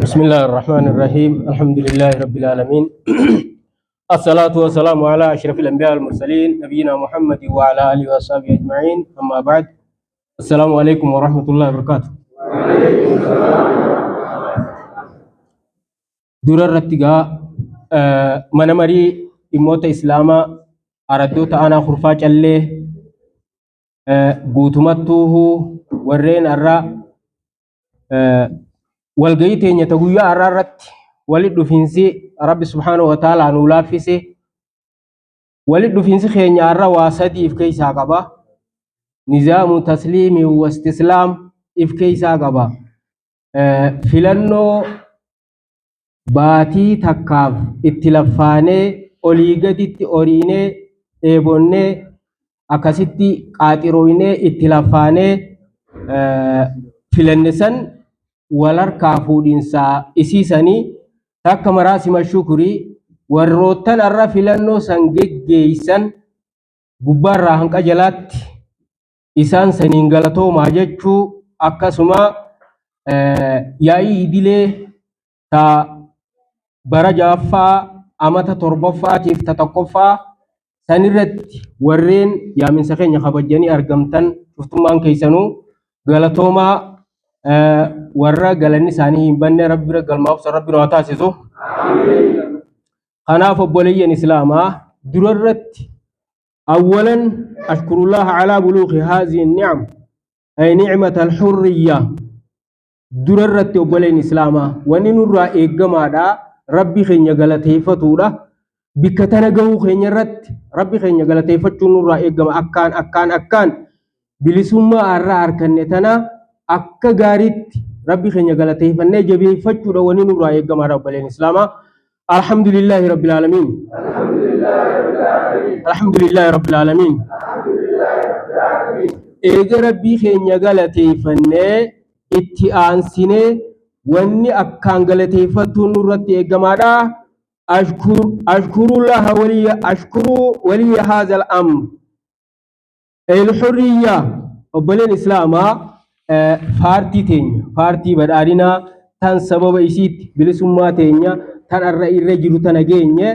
بسم الله الرحمن الرحيم الحمد لله رب العالمين الصلاة والسلام على أشرف الأنبياء والمرسلين نبينا محمد وعلى آله وصحبه أجمعين أما بعد السلام عليكم ورحمة الله وبركاته. دور الرتقاء من مري إموت إسلاما أردوت أنا خرفاج اللي قوتمته ورين الرأ والقيتين يتقويا أرارت ولد فينسي رب سبحانه وتعالى نولا فيسي ولد فينسي خين يارا واسدي في كيسا قبا نظام تسليم واستسلام في كيسا قبا فلنو باتي تكاف اتلفاني أوليغدت أوريني إيبوني أكاسيتي قاترويني اتلفاني فلنسان walarkaa fuudhinsaa isiisanii takka maraasima shukurii warroottan arra filannoo san geggeeysan gubbaarraa hanqa jalaatti isaan saniin galatoomaa jechuu akkasuma yaa'ii idilee ta bara jaaffaa amata torbaffaatiif ta tokkoffaa sanirratti warreen yaaminsa keenya kabajanii argamtan cuftummaan keessanuu galatoomaa warra galanni isaanii hin banne rabbi galmaaf rabbi nu taasisu. Kanaaf obboleeyyan islaamaa durarratti awwalan ashkurullaha ala buluughi haadhihi ni'am ay ni'mata alhurriyya durarratti obboleen islaamaa wanni nurraa eeggamaadha rabbi keenya galateeffatuudha bikka tana gahuu keenya irratti rabbi keenya galateeffachuun nurraa eeggama akkaan bilisummaa arraa harkanne tana akka gaariitti rabbi keenya galateeffannee jabeeffachuudha wanni nurraa eeggamaadha obboleen islaamaa. Alhamdulillahi rabbil aalamiin. Alhamdulillahi rabbil aalamiin. Eega rabbii keenya galateeffannee itti aansinee wanni akkaan galateeffattuun nurratti eeggamaadha. Ashkurullaha waliya haazal amr. Al-hurriyya obboleen islaamaa faartii teenya faartii badhaadhinaa tan sababa isiitti bilisummaa teenya tan irra jiru tana geenye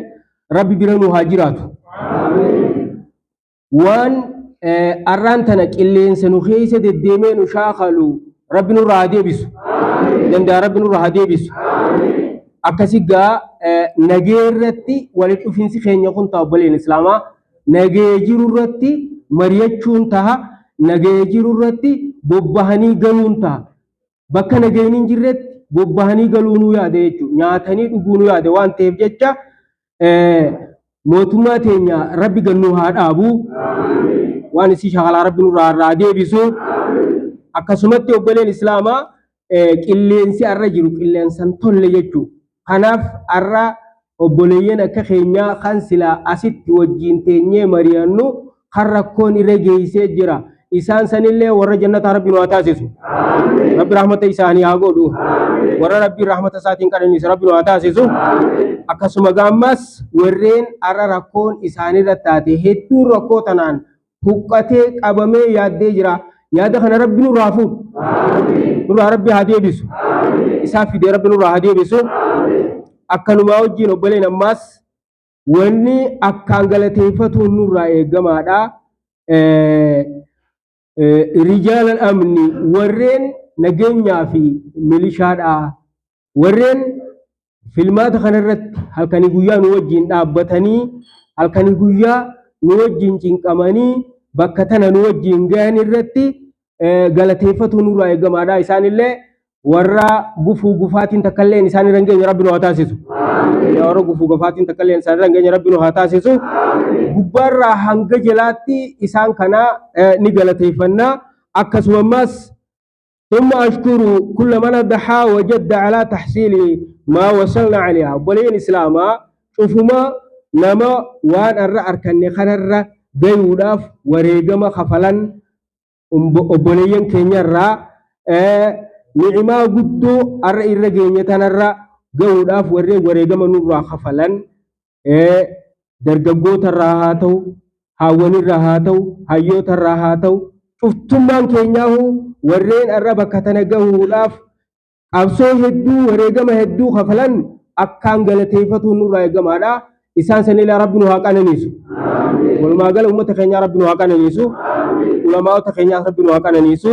rabbi bira nu haa jiraatu. Waan arraan tana qilleensa nu keessa deddeemee nu shaakalu rabbi nurraa haa deebisu. Danda'a rabbi nurraa haa deebisu. Akkasigaa nagee irratti walitti dhufiinsi keenya kun ta'a obboleen islaamaa nagee jiru irratti mari'achuun taha nagee jiru irratti bobbahanii galuun ta'a. Bakka nageen hin jirretti bobbahanii galuunuu yaade jechuudha. Nyaatanii dhuguunuu yaade waan ta'eef jecha mootummaa teenya rabbi gannuu haa dhaabu. Waan isii shakalaa rabbi nurraa deebisu. Akkasumatti obboleen islaamaa qilleensi arra jiru qilleensan tolle jechuudha. Kanaaf arra obboleeyyan akka keenyaa kan silaa asitti wajjin teenyee mari'annu kan rakkoon irra geessee jira. Isaan sanillee warra jannata rabbi nu haa taasisu. Rabbi rahmata isaanii haa godhu. Warra rabbi rahmata isaatiin qananiisu rabbi nu haa taasisu. Akkasuma gaammas warreen arra rakkoon isaanirra taate hedduu rakkoo tanaan huqqatee qabamee yaaddee jira. Yaada kana rabbi nurraa fuudhu. Nurraa rabbi haa deebisu. Isaa fidee rabbi nurraa haa deebisu. Akkanumaa wajjin obboleen ammaas wanni akkaan galateeffatuun nurraa eeggamaadha. رجال الأمن ورين نجنيا في ميليشيا ورين فيلمات خنرت هل كان يقويا نوجين أبتني هل كان يقويا نوجين كماني بكتنا نوجين جاني الرتي غلطيفة نورا يجمع إنسان الله ورا غفوات تكلين إنسان رنجين ربنا وتاسسه يا رب غفوات تكلين إنسان رنجين ربنا وتاسسه gubbarra hanga jalaatti isaan kana ni galateeffanna akkasumas ثم أشكر كل من ضحى وجد على تحصيل ما وصلنا عليها بولين إسلاما شوفما نما وان أركن خنر جيوداف وريجما خفلان بولين كنيرا نعما قدو الرجيم تنرا جيوداف وريجما نورا خفلان dargaggoota irraa haa ta'u hawwan irraa haa ta'u hayyoota irraa haa ta'u cuftummaan keenyaa warreen arra bakka tana gahuudhaaf qabsoo hedduu wareegama hedduu kafalan akkaan galateeffatu nurraa eegamaadha. Isaan sanillee rabbi nu haa qananiisu. Walumaa gala uummata keenya rabbi nu haa qananiisu. Ulamaa'ota keenyaas rabbi nu haa qananiisu.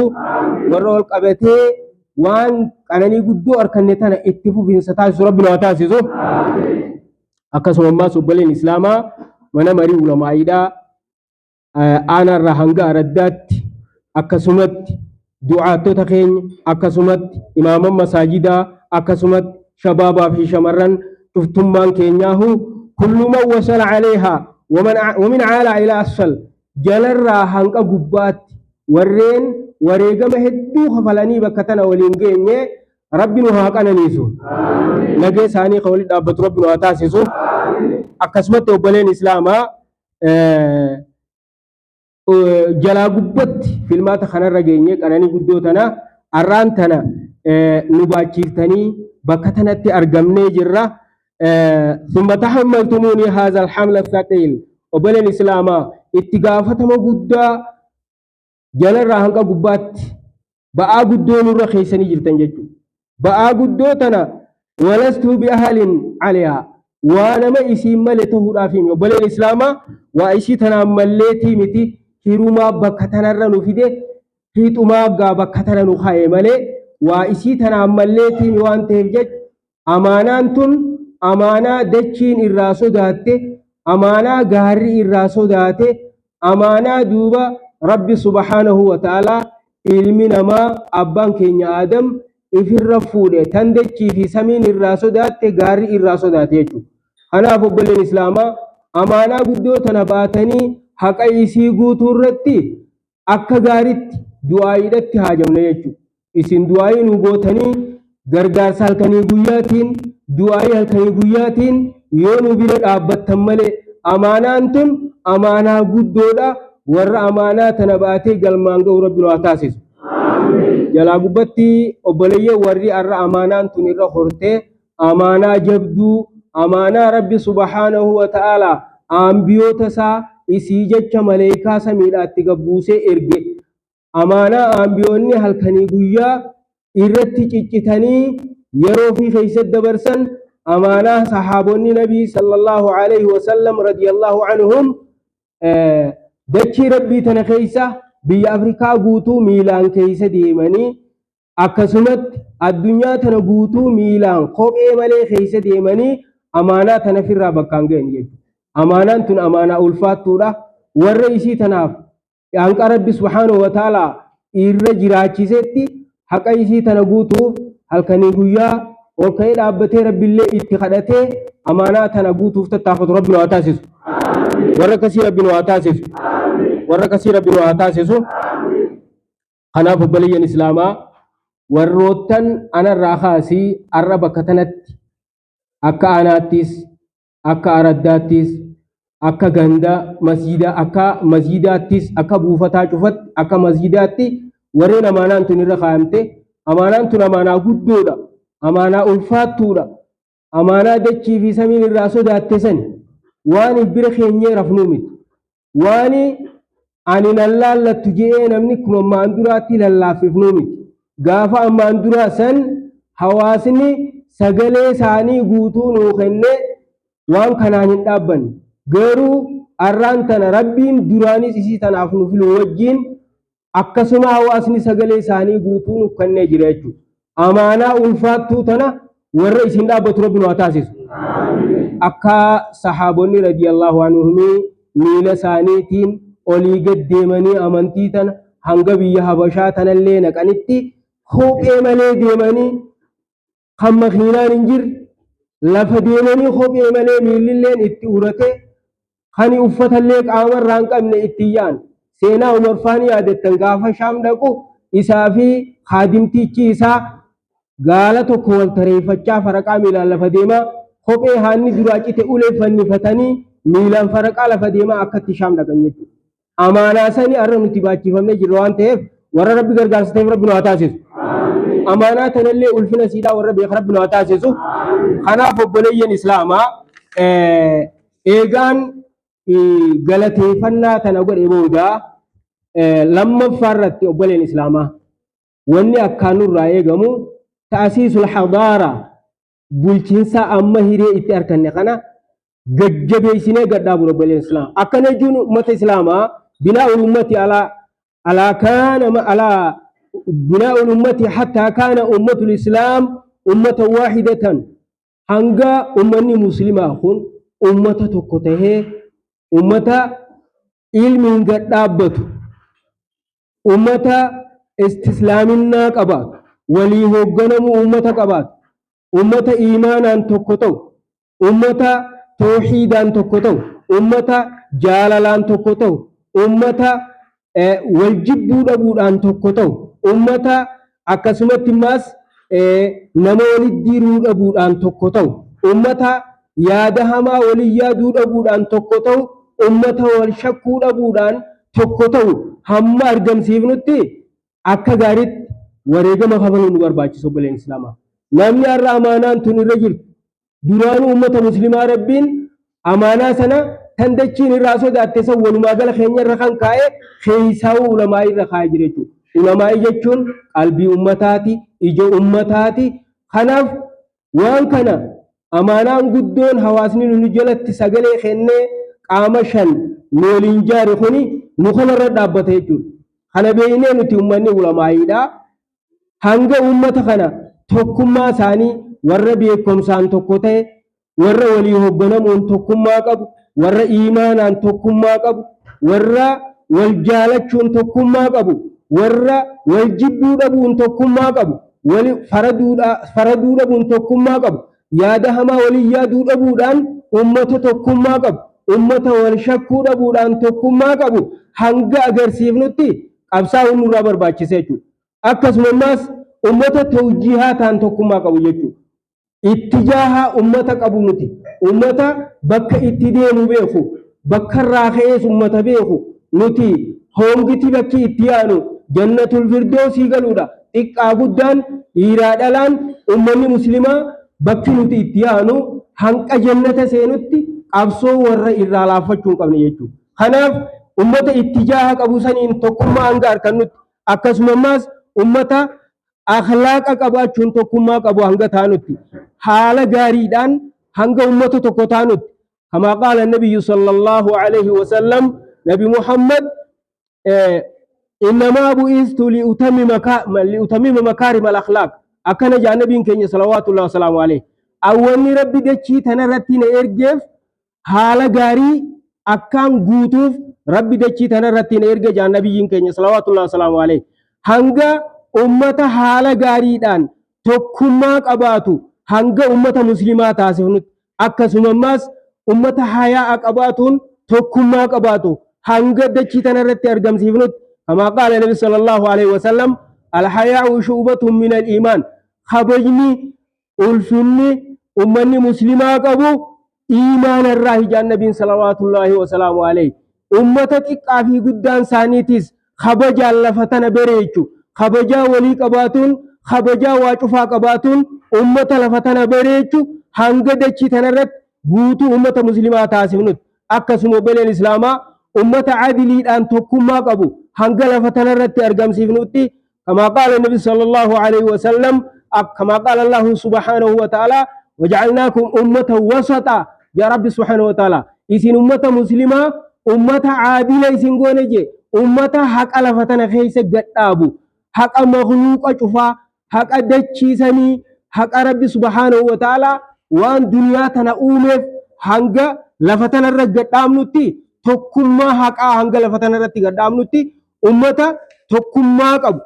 Warra ol qabatee waan qananii guddoo harkanne tana itti fufiinsa taasisu rabbi nu haa taasisu. Akkasuma ammaas obboleen Islaamaa mana marii ulamaa'iidhaa aanarraa hanga araddaatti akkasumatti du'aattota keenya akkasumatti imaaman masaajidaa akkasumatti shabaabaa fi shamarran dhuftummaan keenyaahu kullu man wasala caleehaa wamin caalaa ilaa asfal jalarraa hanga gubbaatti warreen wareegama hedduu kafalanii bakka tana waliin geenye rabbi nu haa qananiisu. Nagee isaanii kan waliin dhaabbatu rabbi nu haa taasisu. Akkasumatti obboleen Islaamaa jalaa gubbatti filmaata kanarra geenye qananii guddoo tana arraan tana nu baachiiftanii bakka tanatti argamnee jirra. ثم تحملتموني هذا الحمل الثقيل obboleen Islaamaa itti gaafatama guddaa jalarraa hanga gubbaatti ba'aa guddoo nurra keessanii jirtan jechuudha. Ba'aa guddoo tana walastu bi ahalin caliyaa waa nama isiin malee ta'uudhaaf himi. Obboleen Islaamaa waa isii tanaan malleetii miti hirumaa bakka tanarra nu fide hiixumaa gaa bakka tana nu kaa'e malee waa isii tanaan malleetii waan ta'eef jecha amaanaan tun amaanaa dachiin irraa sodaatte amaanaa gaarri irraa sodaate amaanaa duuba rabbi subhaanahu wa ta'aalaa ilmi namaa abbaan keenya Aadam ifirra fuudhe tan dachii fi samiin irraa sodaatte gaarri irraa sodaate jechuudha. Kanaaf obboleen Islaamaa amaanaa guddoo tana baatanii haqa isii guutuu irratti akka gaaritti du'aayiidhatti haajamne jechuudha. Isin du'aayii nu gootanii gargaarsa halkanii guyyaatiin du'aayii halkanii guyyaatiin yoo nu bira dhaabbattan malee amaanaan tun amaanaa guddoodha. Warra amaanaa tana baatee galmaan ga'u rabbi nu haa taasisu. Jalaa gubbatti obboleeyyan warri arra amaanaan tun irra hortee amaanaa jabduu amaanaa rabbi subhaanahu wa ta'aalaa ambiyoota isaa isii jecha maleekaa samiidhaatti gabbuusee erge amaanaa ambiyoonni halkanii guyyaa irratti ciccitanii yeroo fi keessatti dabarsan amaanaa sahaabonni nabii sallallahu alaihi wasallam radiyallahu anhum dachii rabbii tana keessa biyya Afrikaa guutuu miilaan keessa deemanii akkasumatti addunyaa tana guutuu miilaan kophee malee keessa deemanii amaanaa tana firraa bakkaan ga'an jechuudha. Amaanaan tun amaanaa ulfaattuudha. Warra isii tanaaf hanqa rabbi subhaanahu wa ta'aalaa irra jiraachisetti haqa isii tana guutuuf halkanii guyyaa ol ka'ee dhaabbatee rabbillee itti kadhatee amaanaa tana guutuuf tattaafatu rabbi nu haa taasisu. Warra kasii rabbi nu haa taasisu. Warra kasii rabbi nu haa taasisu. Kanaaf obboleeyyan Islaamaa warroottan anarraa kaasii arra bakka tanatti akka aanaattis akka araddaattis akka ganda masjiida akka masjiidaattis akka buufataa cufatti akka masjiidaatti warreen amaanaan tun irra kaa'amte amaanaan tun amaanaa guddoodha. Amaanaa ulfaattuudha. Amaanaa dachii fi samiin irraa sodaatte sani waan bira keenyee rafnuu miti. Waan ani nan laallattu jedhee namni kuma ammaan duraatti lallaaffifnuu miti. Gaafa ammaan duraa san hawaasni sagalee isaanii guutuu nuu kennee waan kanaan hin dhaabbanne. Garuu arraan tana rabbiin duraanis isii tanaaf nu filu wajjin akkasuma hawaasni sagalee isaanii guutuu nu kennee jira jechuudha. Amaanaa ulfaattuu tana warra isin dhaabbatu rabbi nu haa taasisu. Akka sahaabonni radiyallahu anhum miila isaaniitiin olii gad deemanii amantii tana hanga biyya Habashaa tanallee naqanitti kophee malee deemanii kan makiinaan hin jirre lafa deemanii kophee malee miillilleen itti urate kan uffatallee qaamarraa hin qabne itti yaa'an seenaa Umar Faanii yaadattan gaafa Shaam dhaqu isaa fi haadimtichi isaa gaala tokko wal tareeffachaa faraqaa miilaan lafa deemaa kophee haanni duraa cite ulee fannifatanii miilaan faraqaa lafa deemaa akkatti Shaam dhaqan jechuudha. Amaanaa sanii arra nuti baachifamnee jirra waan ta'eef warra rabbi gargaarsa ta'eef rabbi nu haa taasisu. Amaanaa tanallee ulfina siidhaa warra beeka rabbi nu haa taasisu. Kanaaf obboleeyyan Islaamaa eegaan galateeffannaa tana godhe booda lammaffaa irratti obboleen Islaamaa wanni akkaan nurraa eegamu تأسيس الحضارة بولتنسا أما هيري إتأركن قنا ججبي سنة قد أبو رب الإسلام أكن جون أمة الإسلام بناء الأمة على كان على بناء الأمة حتى كان أمة الإسلام أمة واحدة هنگا أمني مسلمة أخون أمة تكته أمة علم قد أبتو أمة استسلامنا قبات ولي هوغنم أمة قبات أمة إيمانا تكتو أمة توحيدا تكتو أمة جالالا تكتو أمة والجبو دبودان تكتو أمة أكسمت ماس نما ولديرو دبودان تكتو أمة يادهما ولي يادو دبودان تكتو أمة والشكو دبودان تكتو هم أرجم سيفنتي akka gaariitti wareegama kafaluun nu barbaachisu obboleen islaamaa namni har'a amaanaan tun irra jirtu duraanuu ummata muslimaa rabbiin amaanaa sana tan dachiin irraa sodaatte san walumaa gala keenya irra kan kaa'e keeysaa'uu ulamaa irra kaa'e jira jechuudha. Ulamaa jechuun qalbii ummataati, ija ummataati. Kanaaf waan kana amaanaan guddoon hawaasni nu jalatti sagalee kennee qaama shan waliin jaare kuni nu kanarra dhaabbata jechuudha. Kana beeknee nuti ummanni ulamaa'iidha. Hanga ummata kana tokkummaa isaanii warra beekumsaan tokko ta'e, warra walii hogganamuun tokkummaa qabu, warra iimaanaan tokkummaa qabu, warra wal jaalachuun tokkummaa qabu, warra wal jibbuu dhabuun tokkummaa qabu, faraduu dhabuun tokkummaa qabu, yaada hamaa walii yaaduu dhabuudhaan ummata tokkummaa qabu, ummata wal shakkuu dhabuudhaan tokkummaa qabu hanga agarsiifnutti qabsaa'uun nurraa barbaachisa jechuudha. Akkasumas ummata tawjiihaataan tokkummaa qabu jechuudha. Ittijaaha ummata qabu nuti. Ummata bakka itti deemu beeku, bakka irraa ka'ees ummata beeku nuti hoongiti bakki itti yaanu jannatul firdoosii galuudha. Xiqqaa guddaan dhiiraa dhalaan ummanni muslimaa bakki nuti itti yaanu hanqa jannata seenutti qabsoo warra irraa laaffachuu qabne jechuudha. Kanaaf ummata ittijaaha qabu saniin tokkummaa hanga harkannutti akkasumas ummata akhlaaqa qabaachuun tokkummaa qabu hanga taanutti haala gaariidhaan hanga ummata tokko taanutti kama qaala nabiyyu sallallahu alayhi wa sallam nabi muhammad innama bu'istu liutammima makarim al-akhlaq akkana jaa nabiin keenya salawatullahi wa salaamu alayhi awwanni rabbi dachii tanarratti na ergeef haala gaarii akkaan guutuuf rabbi dachii tanarratti na erge jaa nabiyyiin keenya salawatullahi wa salaamu alayhi hanga ummata haala gaariidhaan tokkummaa qabaatu hanga ummata muslimaa taasifnutti akkasumas ummata hayaa qabaatuun tokkummaa qabaatu hanga dachii tanarratti argamsiifnutti kama qaala nabi sallallahu alayhi wa sallam al-hayaa'u shu'batun min al-iimaan kabajni ulfinni ummanni muslimaa qabu iimaana irraa hijaan nabiin salawatullahi wa salaamu alayhi ummata xiqqaa fi guddaan isaaniitis kabajaan lafa tana bareechu kabajaa walii qabaatuun kabajaa waa cufaa qabaatuun ummata lafa tana bareechu hanga dachii tanarratti guutuu ummata muslimaa taasifnutti akkasuma obboleen islaamaa ummata adiliidhaan tokkummaa qabu hanga lafa tanarratti argamsiifnutti kama qaala nabi sallallahu alayhi wa sallam kama qaala allahu subhanahu wa ta'ala waja'alnaakum ummatan wasata ya rabbi subhanahu wa ta'ala isin ummata muslimaa ummata adila isin goone je ummata haqa lafa tana keessa gadhaabu haqa makhluuqa cufaa haqa dachiisanii haqa rabbi subhanahu wa ta'ala waan duniyaa tana uumeef hanga lafa tanarra gadhaabnutti tokkummaa haqaa hanga lafa tanarratti gadhaabnutti ummata tokkummaa qabu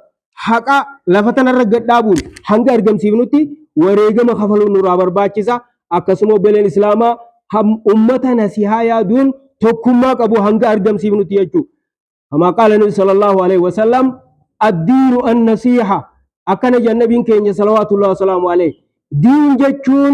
haqa lafa tanarra gadhaabuun hanga argamsiifnutti wareegama kafaluun nurraa barbaachisa akkasuma obboleen islaamaa ummata nasihaa yaaduun tokkummaa qabu hanga argamsiifnutti jechuudha. كما قال النبي صلى الله عليه وسلم الدين النصيحة أكن جنبين كين صلوات الله وسلامه عليه دين جتون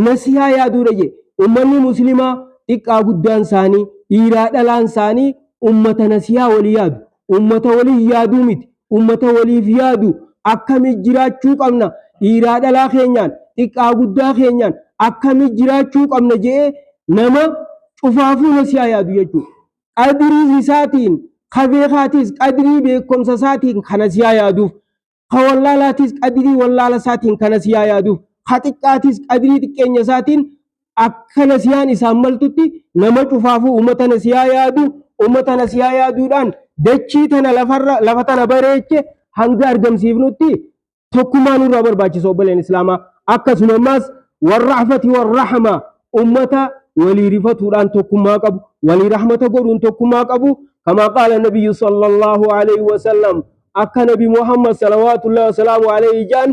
نصيحة يا دورجي أمني مسلمة إكا قدان ساني إيراد الان ساني أمة نصيحة ولياد أمة وليادو مت أمة ولي فيادو أكم الجرات شوك أمنا إيراد الان خينيان إكا قدان خينيان أكم الجرات شوك أمنا جي نما شفافو نصيحة يا دورجي أدري ساتين خبيخاتيس قدري بكم ساتين خنسيا يادوف خوالالاتيس قدري والله ساتين كان سيا يادو خاتقاتيس قدري تكينيا ساتين أكنا سيان إساملتوتي نما شوفافو أمتنا سيا يادو أمتنا سيا يادو دان دچيتنا لفتنا بريچه hanga argamsiifnutti tokkummaa nurraa barbaachisu obboleen islaamaa akkasumas warrahmati warrahma ummata walii rifatuudhaan tokkummaa qabu walii rahmata godhuun tokkummaa qabu kama qaala nabiyyu sallallahu alayhi wa sallam akka nabi muhammad salawatullahi wa salaamu alayhi jaan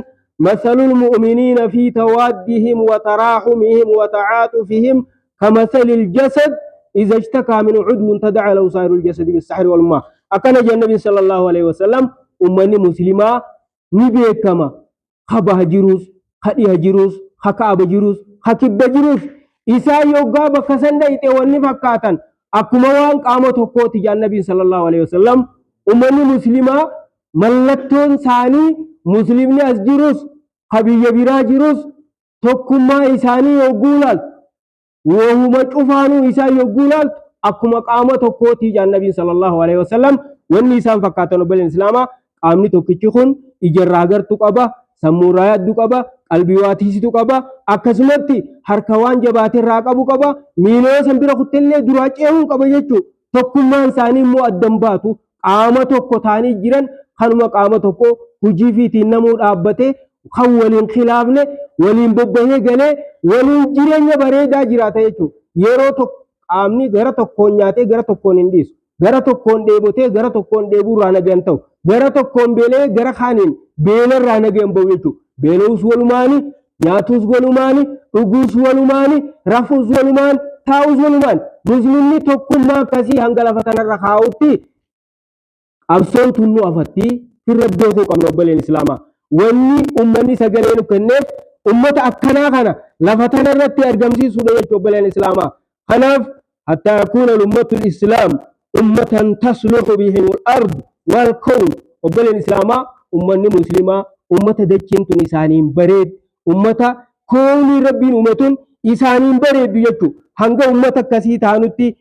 مثل المؤمنين في توادهم وتراحمهم وتعاطفهم كمثل الجسد إذا اشتكى من عضو تداعى له سائر الجسد بالسحر والماء أكن النبي صلى الله عليه وسلم أمني مسلمة نبيكما خبها جروس خديها جروس خكاب جروس خكب جروس إسا يوغا بكسند إتواني فكاتا أكما وان قامت حقوتي النبي صلى الله عليه وسلم أمني مسلمة ملتون ثاني مسلمني أس جروس خبية برا جروس تكما إساني يوغولال وهو مجفانو إسا يوغولال أكما قامت حقوتي النبي صلى الله عليه وسلم والنسان فكاتا نبال الإسلام qaamni tokkichi kun ijarraa gartuu qaba sammuurraa yaaddu qaba qalbii waatiisitu qaba akkasumatti harka waan jabaatirraa qabu qaba miiloo san bira kuttellee duraa ceehuu qaba jechuu tokkummaan isaanii immoo addan baatu qaama tokko taanii jiran kanuma qaama tokko hujii fiitiin namuu dhaabbatee kan waliin khilaafne waliin bobbahee galee waliin jireenya bareedaa jiraata jechuu yeroo tokko qaamni gara tokkoon nyaatee gara tokkoon hin dhiisu gara tokkoon dheebotee gara tokkoon dheebuurraa nagaan ta'u gara tokkoon beelee gara kaaniin beelarraa nagaan ba'u jechuudha. Beela'uus walumaani, nyaatuus walumaani, dhuguus walumaani, rafuus walumaan, taa'uus walumaan. Musliimni tokkummaa akkasii hanga lafa kanarra kaa'utti qabsoon tunnu afatti firra beekuu qabna obboleen Islaamaa. Wanni uummanni sagalee nu kenneef uummata akkanaa kana lafa kanarratti argamsiisuudha jechuudha obboleen Islaamaa. Kanaaf hatta yakuuna ummatul Islaam ummatan tasluhu bihim al-ard والكون وبل الإسلام أمني مسلمة أمة دجين تون إسانين بريد أمة كوني ربي أمتون إسانين بريد بيجو هنگا أمة كسي تانوتي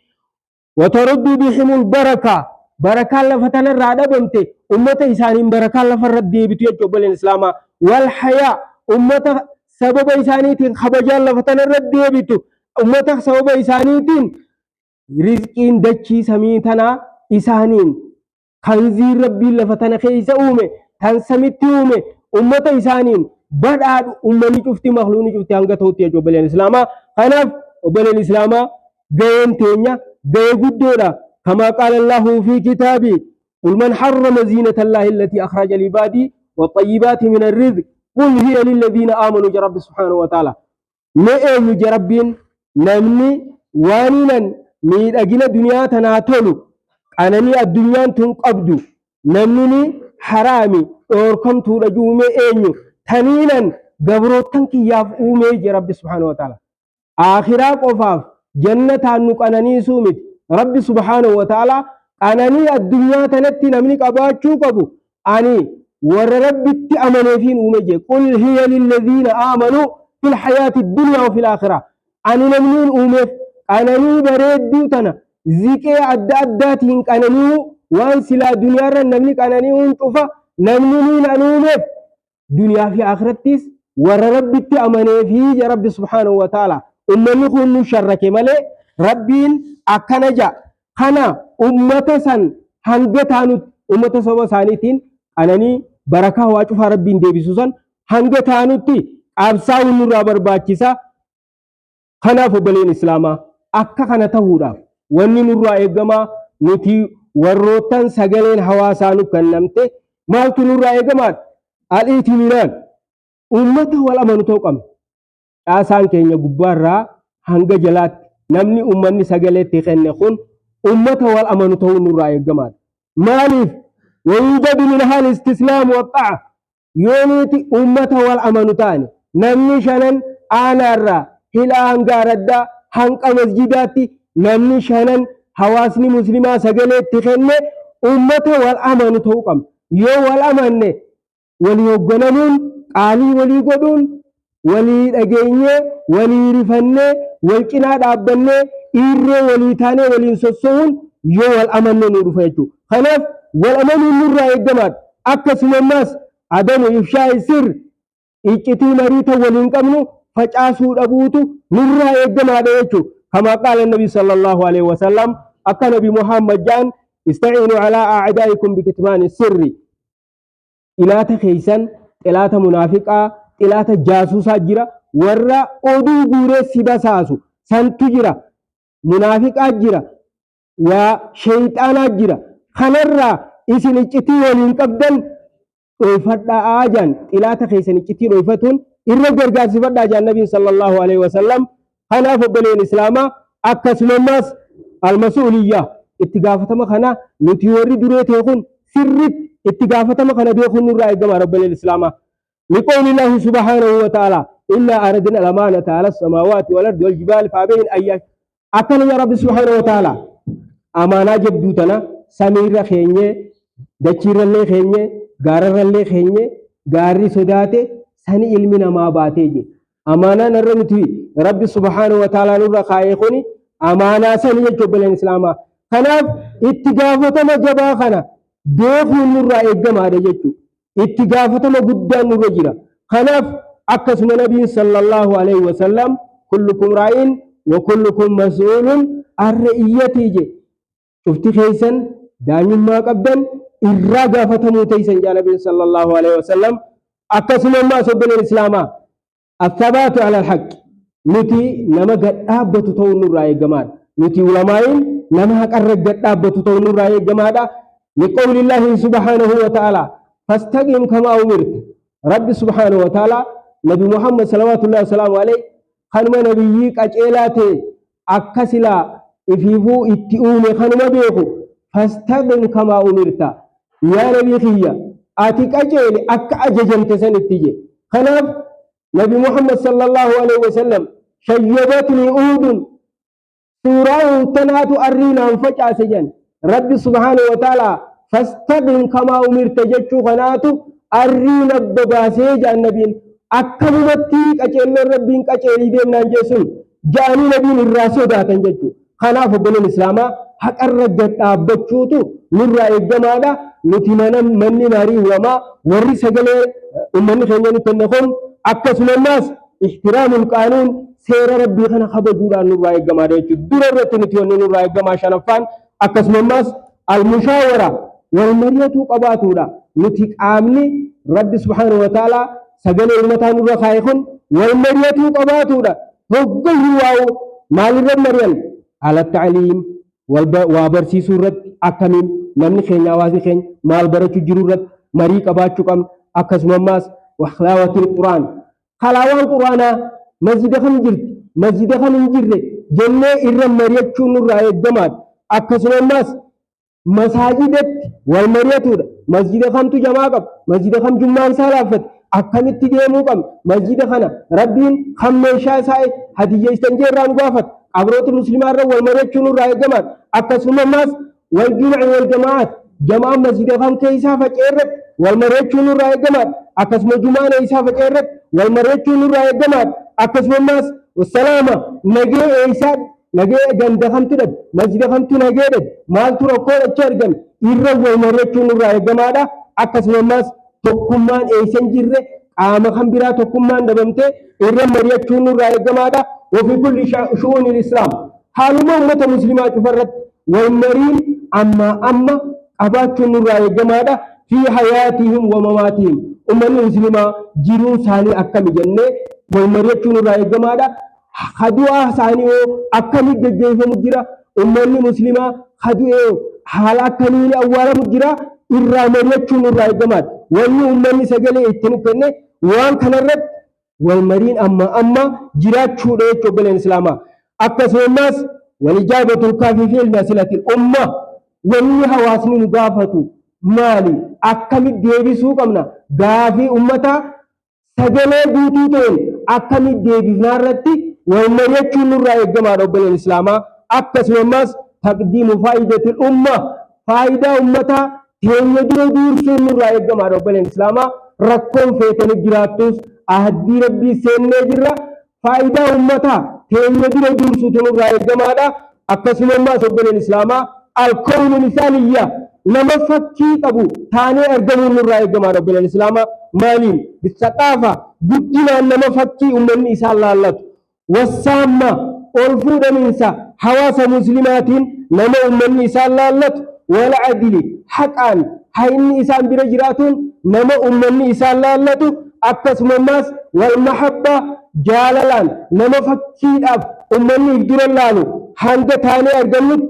وترد بهم البركة بركة لفتنا الرادة بمتي أمة إسانين بركة لفرد دي بيجو بل الإسلام والحياة أمة سبب إسانيتين خبجان لفتنا الرد دي بيجو أمة سبب إسانيتين رزقين دجي سميتنا إسانين خنزير ربي لفتنا خيس أومي تنسمت أومي أمة إسانين بدأ أمني شفتي مخلوني شفتي عنك توتي جو بلين الإسلام خناف وبلين الإسلام جين تينيا جي قدورا كما قال الله في كتابه قل من حرم زينة الله التي أخرج لعبادي والطيبات من الرزق قل هي للذين آمنوا جرب سبحانه وتعالى نئن جربين نمني وانينا من أجل دنيا تناتلو أنني الدنيا تنقبض نمني حرامي أوركم ترجومي إنيو تنينا قبروتن كياف أومي رب سبحانه وتعالى آخرا قفاف جنة عنك أنني سومت رب سبحانه وتعالى أنني الدنيا تنتي نمني قباتشو قبو أني وربت أمني فين أومي قل هي للذين آمنوا في الحياة الدنيا وفي الآخرة أني نمنين أومي أنني بريد دوتنا زكي أداتين كاننيو وان سلا دنيا رن نمني كاننيو انتفا نمني نانومف دنيا في آخرتيس وربت أمني في رب سبحانه وتعالى أمني خون شرك ملي ربين أكنجا خنا أمة سن هنگتانو أمة سوا سانيتين أنني بركة واجفها ربين دي بسوسن هنگتانو تي أبساو نورا برباكيسا خنا فبلين إسلاما أكا خنا تهورا wanni nurraa eegama nuti warroottan sagaleen hawaasaanu kennamte maaltu nurraa eegamaa al-iitiminaan ummata wal amanu ta'uu qabna dhaasaan keenya gubbaarraa hanga jalaatti namni ummanni sagaleetti kenne kun ummata wal amanu ta'uu nurraa eegamaa maaliif wayujadu min hal istislaam wa ta'a yooniti ummata wal amanu taane namni shanan aanaarraa hilaan gaaraddaa hanqa masjidaatti namni shanan hawaasni muslimaa sagaleetti kenne ummata wal amanu ta'uu qabna yoo wal amanne walii hogganamuun qaalii walii godhuun walii dhageenyee walii rifannee wal cinaa dhaabbannee dhiirree walii taanee waliin sosso'uun yoo wal amanne nu dhufa jechuudha kanaaf wal amanuun nurraa eegamaadha akkasumas عدم إفشاء السر إجتي مريتا ولنقمنو فجأسوا أبوتو نرى يقدم هذا كما قال النبي صلى الله عليه وسلم أكا نبي محمد جان استعينوا على أعدائكم بكتمان السر إلا تخيسا إلا منافقا إلا جاسوسا جرا ورى أدو بوري سباساسو سنتو جرا منافقا جرا وشيطانا جرا خنرى إسن إجتي ولنقبدن ويفدى آجان إلا تخيسا إجتي ويفتون إلا جرقاس فدى جان النبي صلى الله عليه وسلم خنا فبلي الإسلام أكسم الناس المسؤولية اتقافة مخنا نتيوري دريت يخون سرت اتقافة مخنا بيخون نرأي جمع رب الإسلام لقول الله سبحانه وتعالى إلا أردنا الأمانة على السماوات والأرض والجبال فأبين أياك أكل يا رب سبحانه وتعالى أمانة جبدوتنا سمير خيني دچير اللي خيني غارر اللي خيني غاري صداتي سني علمنا ما باتيجي أمانة نرمتي رب سبحانه وتعالى نور خايخوني أمانة سنية جبل الإسلام خناف اتقافة ما جبا خنا بيخو نور إيقام هذا جتو اتقافة ما قدام نور جرا خناف أكسم نبي صلى الله عليه وسلم كلكم رائن وكلكم مسؤول الرئية جي شفتي خيسا داني ما قبدن إراقافة موتيسا جا نبي صلى الله عليه وسلم أكسم ما سبل الإسلام الثبات على الحق نتي نما قد أبتو تون رأي جمال نتي علماء نما قرر قد أبتو تون رأي جمال لقول الله سبحانه وتعالى فاستقم كما أمرت رب سبحانه وتعالى نبي محمد صلوات الله وسلامه عليه خنما نبيك أجئلاته أكسلا إفيفو اتئومي خنما بيخو فاستقم كما أمرت يا نبي خيّا آتك أجئلي أك أججمت سنتجي خناب نبي محمد صلى الله عليه وسلم شيبتني أود سورة تنات أرينا فجأة سجن رب سبحانه وتعالى فاستقم كما أمرت جتشو خناتو أرينا بباسيج النبي أكبرتيك أجل ربين كأجل ديمنا جسون جاني نبي الراسو داتن جتشو خناف بن الإسلام حق الرجل أبتشوتو نرى الجماعة نتمنى من ناري وما ورث جل أمني خلينا نتنقل أكسم الناس احترام القانون سير ربي خنا خبر جورا نور الجماعة دور رتنتيون نور الجماعة شنفان أكسم الناس المشاورة والمرية قباتورا نتيك آمني رب سبحانه وتعالى سجل المتان نور خايخون والمرية قباتورا هجه واو مال رب مريم على التعليم وبرسي سورة أكمل نمني خين نوازي خين مال برچو جرورت مري قباتشو كم أكسم الناس وحلاوة القرآن حلاوة القرآن مسجد خنجرت مسجد خنجرت جنة إرم مريت شو نور رأي الجماد أكسر الناس مساجدت والمريت مسجد خم تجماعة مسجد خم جمعان سالفت أكمل تجيمو كم مسجد خنا ربين خم مشاء ساي هدية استنجر رام قافت أبروت المسلمين والمريت شو نور رأي الجماد أكسر الناس والجمع والجماعات جماعة مسجد خم كيسا فجرت والمريت شو نور رأي الجماد أكسر جمعان إيسا فجرت والمريت شو نور رأي الجماد أكسر الناس والسلامة نجي إيسا نجي جند خم تدب مسجد خم تنجد مال تركوا الشرجم إيرج والمريت شو نور رأي الجماد أكسر الناس تكمان إيسا جرة قام خم برا تكمان دبمته إيرج مريت شو نور رأي الجماد وفي كل شؤون الإسلام حالما أمة مسلمات فرت والمرين أما أبات شو نور رأي الجماد في حياتهم ومماتهم أمة المسلمة جيرون ثاني أكم جنة والمريت شو نور رأي الجماد خدوا ثاني أكم الجيف مجرا أمة المسلمة خدوا حال أكمل أول مجرا إرّا مريت شو نور رأي الجماد وإنه أمة سجلة اتنقلنا وان كنرت والمرين أما جرات شو رأي قبل الإسلام أكثر الناس والإجابة الكافي في المسألة الأمة وإني حواسني مقافته مالي أكمل ديبي سوكمنا غافي أمتا سجلة بوتوتين أكمل ديبي نارتي والمريت شو نور رأي الجماد قبل الإسلام أكثر الناس تقديم فائدة الأمة فائدة أمتا تهيجر دور شو نور رأي الجماد قبل الإسلام ركون فيتن جراتوس أهدي ربي سنة جرا فائدة أمتا تهيجر دور شو نور رأي الجماد أكثر الناس قبل الإسلام الكون مثالية nama fakkii qabu taanee argamuun nurraa eegamaa rabbiin islaamaa maaliin bisaqaafa guddinaan nama fakkii ummanni isaa laallatu wassaamma ol fuudhamiinsa hawaasa muslimaatiin nama ummanni isaa laallatu wala adili haqaan hayni isaan bira jiraatuun nama ummanni isaa laallatu akkasumas wal mahabba jaalalaan nama fakkiidhaaf ummanni dura laalu hanga taanee argamutti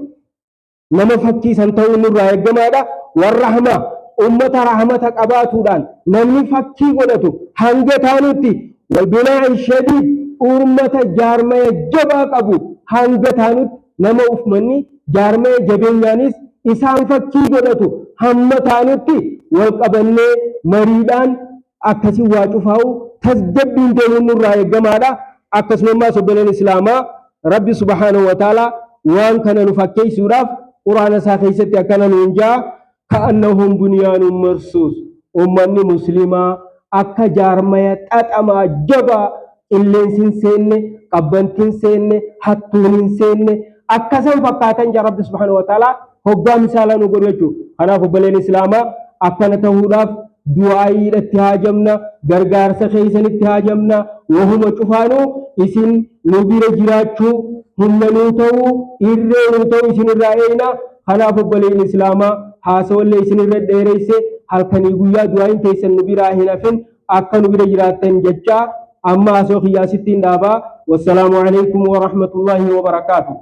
nama fakkii san ta'uu nurraa eegamaadha. Warrahma ummata rahmata qabaatuudhaan namni fakkii godhatu hanga taanutti walbinaa'i shadiid ummata jaarmaya jabaa qabu hanga taanutti nama ufmanni jaarmaya jabeenyaanis isaan fakkii godhatu hamma taanutti wal qabannee mariidhaan akkasii waa cufaa'u tasgabbiin deemuun nurraa eegamaadha. Akkasumas obboleen islaamaa rabbi subhaanahu wa ta'ala waan kana nu fakkeessuudhaaf quraana isaa keessatti akkana nuun jaa ka'annahum bunyaanun marsuus ummanni muslimaa akka jaarmaya xaxamaa jabaa qilleensi hin seenne qabbanti hin seenne hattuun hin seenne akkasan fakkaatan jaa rabbi subhaanahu wa ta'ala hoggaa misaala nu godhu jechuudha. Kanaaf obboleen islaamaa akkana ta'uudhaaf du'aayiidhatti haajamna gargaarsa keessanitti haajamna wahuma cufaanuu isin nu bira jiraachuu humna nuu ta'uu irree nuu ta'uu isinirraa eeyna. Kanaaf obboleen islaamaa haasawallee isinirra dheereyse halkanii guyyaa du'aayin keessan nu biraa hin hafin akka nu bira jiraattan jechaa amma haasoo kiyyaasittiin dhaabaa. Wassalaamu alaikum wa rahmatullahi wa barakaatuh.